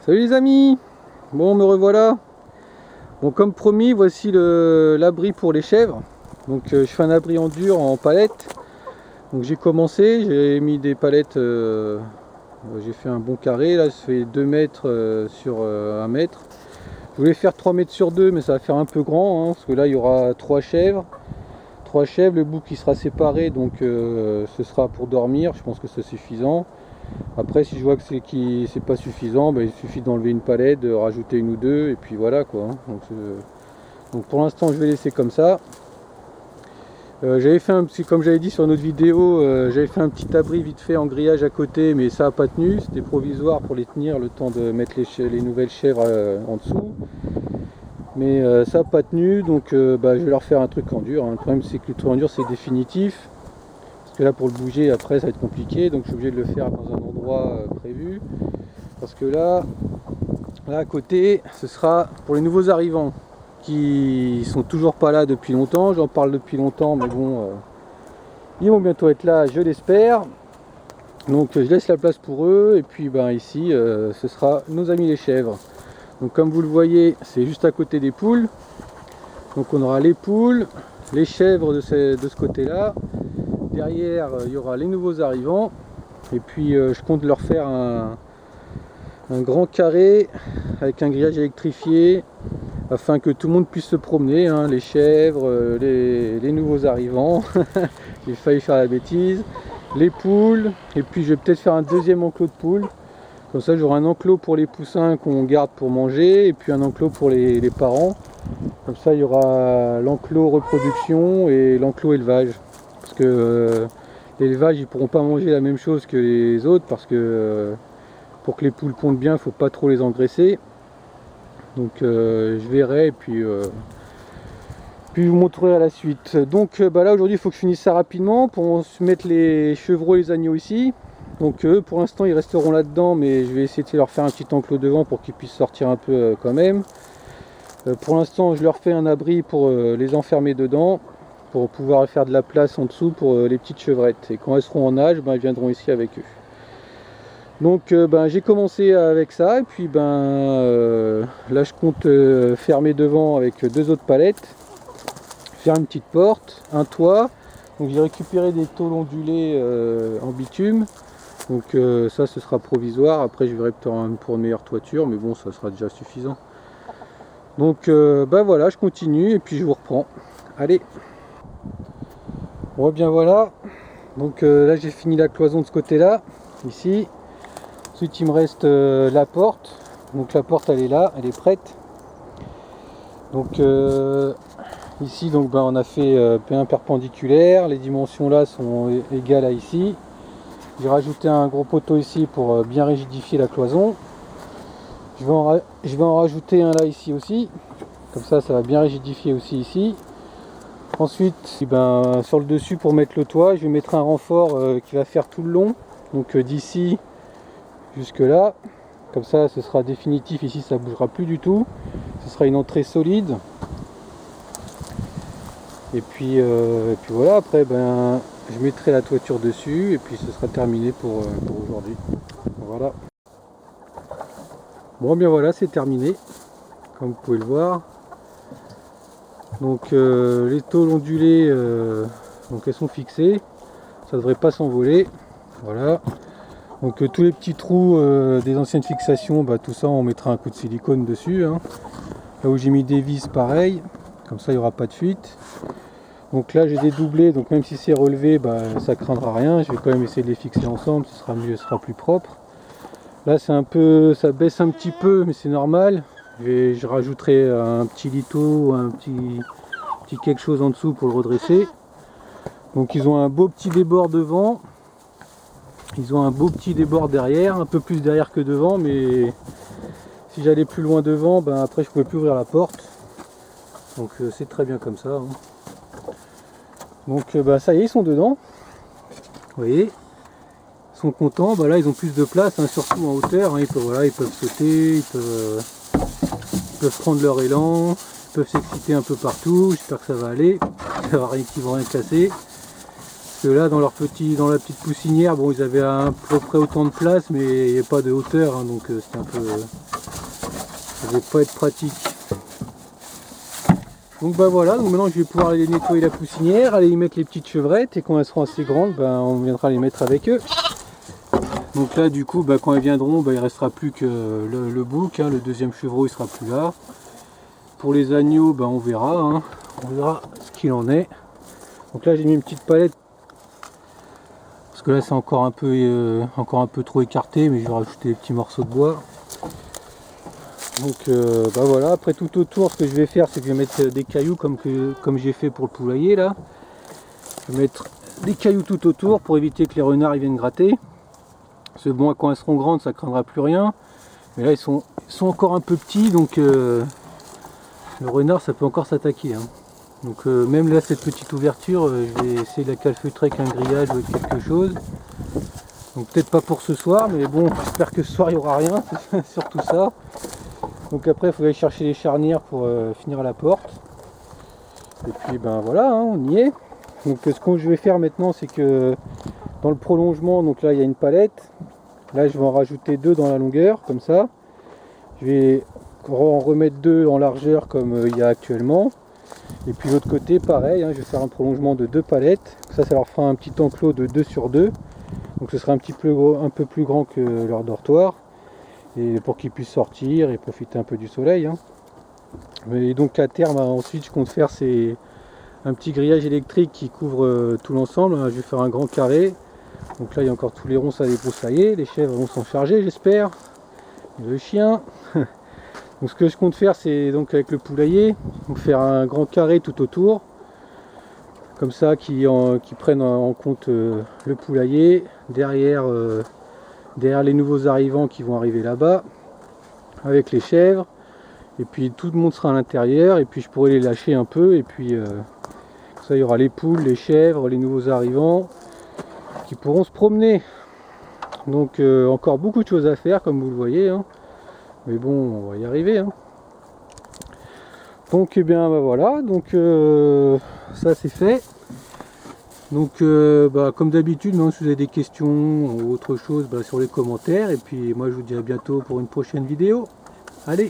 Salut les amis. Bon, me revoilà. Bon, comme promis, voici l'abri pour les chèvres. Donc je fais un abri en dur en palette. Donc j'ai commencé, j'ai mis des palettes, j'ai fait un bon carré, là ça fait 2 mètres sur 1 mètre. Je voulais faire 3 mètres sur 2, mais ça va faire un peu grand, hein, parce que là il y aura 3 chèvres. 3 chèvres, le bout qui sera séparé, donc ce sera pour dormir, je pense que c'est suffisant. Après, si je vois que c'est pas suffisant, ben, il suffit d'enlever une palette, de rajouter une ou deux, et puis voilà quoi, hein. Donc pour l'instant, je vais laisser comme ça. J'avais fait un petit, comme j'avais dit sur une autre vidéo, j'avais fait un petit abri vite fait en grillage à côté, mais ça n'a pas tenu. C'était provisoire pour les tenir le temps de mettre les nouvelles chèvres en dessous. Mais ça n'a pas tenu, donc bah, je vais leur faire un truc en dur, hein. Le problème c'est que le truc en dur c'est définitif. Parce que là pour le bouger après ça va être compliqué, donc je suis obligé de le faire dans un endroit prévu. Parce que là à côté ce sera pour les nouveaux arrivants qui sont toujours pas là depuis longtemps. J'en parle depuis longtemps, mais bon, ils vont bientôt être là, je l'espère. Donc je laisse la place pour eux, et puis ben ici ce sera nos amis les chèvres. Donc comme vous le voyez, c'est juste à côté des poules. Donc on aura les poules, les chèvres de ce côté là. Derrière, il y aura les nouveaux arrivants. Et puis, je compte leur faire un grand carré avec un grillage électrifié afin que tout le monde puisse se promener, hein, les chèvres, les nouveaux arrivants. J'ai failli faire la bêtise. Les poules. Et puis, je vais peut-être faire un deuxième enclos de poules. Comme ça, j'aurai un enclos pour les poussins qu'on garde pour manger. Et puis, un enclos pour les parents. Comme ça, il y aura l'enclos reproduction et l'enclos élevage. Parce que l'élevage, ils pourront pas manger la même chose que les autres, parce que pour que les poules pondent bien, il faut pas trop les engraisser. Donc je verrai, et puis je vous montrerai à la suite. Donc bah là aujourd'hui il faut que je finisse ça rapidement pour se mettre les chevreaux et les agneaux ici. Donc pour l'instant ils resteront là-dedans, mais je vais essayer de leur faire un petit enclos devant pour qu'ils puissent sortir un peu quand même. Pour l'instant je leur fais un abri pour les enfermer dedans, pour pouvoir faire de la place en dessous pour les petites chevrettes. Et quand elles seront en âge, ben, elles viendront ici avec eux. Donc ben, j'ai commencé avec ça, et puis là je compte fermer devant avec 2 autres palettes, faire une petite porte, un toit. Donc j'ai récupéré des tôles ondulées en bitume. Donc ça ce sera provisoire, après je verrai pour une meilleure toiture, mais bon ça sera déjà suffisant. Donc ben voilà, je continue et puis je vous reprends. Allez. Bon bien voilà, donc là j'ai fini la cloison de ce côté là, ici. Ensuite il me reste la porte, donc la porte elle est là, elle est prête. Donc ici donc ben, on a fait un perpendiculaire, les dimensions là sont égales à ici. J'ai rajouté un gros poteau ici pour bien rigidifier la cloison. Je vais en rajouter un là ici aussi, comme ça va bien rigidifier aussi ici. Ensuite, ben, sur le dessus pour mettre le toit, je vais mettre un renfort qui va faire tout le long, donc d'ici jusque là. Comme ça, ce sera définitif. Ici, ça ne bougera plus du tout. Ce sera une entrée solide. Et puis voilà. Après, ben, je mettrai la toiture dessus et puis ce sera terminé pour aujourd'hui. Voilà. Bon, bien voilà, c'est terminé, comme vous pouvez le voir. Donc les tôles ondulées, donc elles sont fixées, ça ne devrait pas s'envoler. Voilà. Donc tous les petits trous des anciennes fixations, bah, tout ça on mettra un coup de silicone dessus, hein. Là où j'ai mis des vis, pareil, comme ça il n'y aura pas de fuite. Donc là j'ai dédoublé, donc même si c'est relevé, bah, ça craindra rien. Je vais quand même essayer de les fixer ensemble, ce sera mieux, ce sera plus propre. Là c'est un peu, ça baisse un petit peu, mais c'est normal. Je rajouterai un petit lito, un petit quelque chose en dessous pour le redresser. Donc ils ont un beau petit débord devant, ils ont un beau petit débord derrière, un peu plus derrière que devant, mais si j'allais plus loin devant, ben après je pouvais plus ouvrir la porte. Donc c'est très bien comme ça, hein. Donc ben, ça y est, ils sont dedans. Vous voyez, ils sont contents. Ben, là ils ont plus de place, hein, surtout en hauteur, hein. Voilà, ils peuvent sauter, ils peuvent prendre leur élan, ils peuvent s'exciter un peu partout. J'espère que ça va aller, qu'ils vont rien casser. Parce que là dans la petite poussinière, bon, ils avaient à peu près autant de place, mais il n'y a pas de hauteur, hein, donc c'était Ça va pas être pratique. Donc bah voilà, donc maintenant je vais pouvoir aller nettoyer la poussinière, aller y mettre les petites chevrettes, et quand elles seront assez grandes, bah, on viendra les mettre avec eux. Donc là du coup, bah, quand elles viendront, bah, il ne restera plus que le bouc, hein, le deuxième chevreau il sera plus là. Pour les agneaux, bah, on verra, hein. On verra ce qu'il en est. Donc là j'ai mis une petite palette, parce que là c'est encore un peu trop écarté, mais je vais rajouter des petits morceaux de bois. Donc bah voilà, après tout autour, ce que je vais faire, c'est que je vais mettre des cailloux comme j'ai fait pour le poulailler là. Je vais mettre des cailloux tout autour pour éviter que les renards ils viennent gratter. Parce que bon, quand elles seront grandes, ça craindra plus rien. Mais là, ils sont encore un peu petits, donc le renard, ça peut encore s'attaquer, hein. Donc même là, cette petite ouverture, je vais essayer de la calfeutrer avec un grillage ou avec quelque chose. Donc peut-être pas pour ce soir, mais bon, j'espère que ce soir, il n'y aura rien, c'est surtout ça. Donc après, il faut aller chercher les charnières pour finir la porte. Et puis ben voilà, hein, on y est. Donc ce que je vais faire maintenant, c'est que dans le prolongement, donc là il y a une palette. Là je vais en rajouter 2 dans la longueur, comme ça. Je vais en remettre 2 en largeur comme il y a actuellement. Et puis l'autre côté, pareil, hein, je vais faire un prolongement de 2 palettes. Ça leur fera un petit enclos de 2 sur 2. Donc ce sera un peu plus grand que leur dortoir. Et pour qu'ils puissent sortir et profiter un peu du soleil, hein. Et donc à terme, ensuite je compte faire un petit grillage électrique qui couvre tout l'ensemble, hein. Je vais faire un grand carré. Donc là il y a encore tous les ronces à débroussailler, les chèvres vont s'en charger j'espère, le chien. Donc ce que je compte faire, c'est donc avec le poulailler, donc faire un grand carré tout autour, comme ça qui prennent en compte le poulailler, derrière les nouveaux arrivants qui vont arriver là-bas, avec les chèvres, et puis tout le monde sera à l'intérieur, et puis je pourrai les lâcher un peu, et puis ça il y aura les poules, les chèvres, les nouveaux arrivants, qui pourront se promener. Donc encore beaucoup de choses à faire, comme vous le voyez, hein. Mais bon, on va y arriver, hein. Donc eh bien bah, voilà, donc ça c'est fait. Donc bah, comme d'habitude, si vous avez des questions ou autre chose, bah, sur les commentaires. Et puis moi je vous dis à bientôt pour une prochaine vidéo. Allez!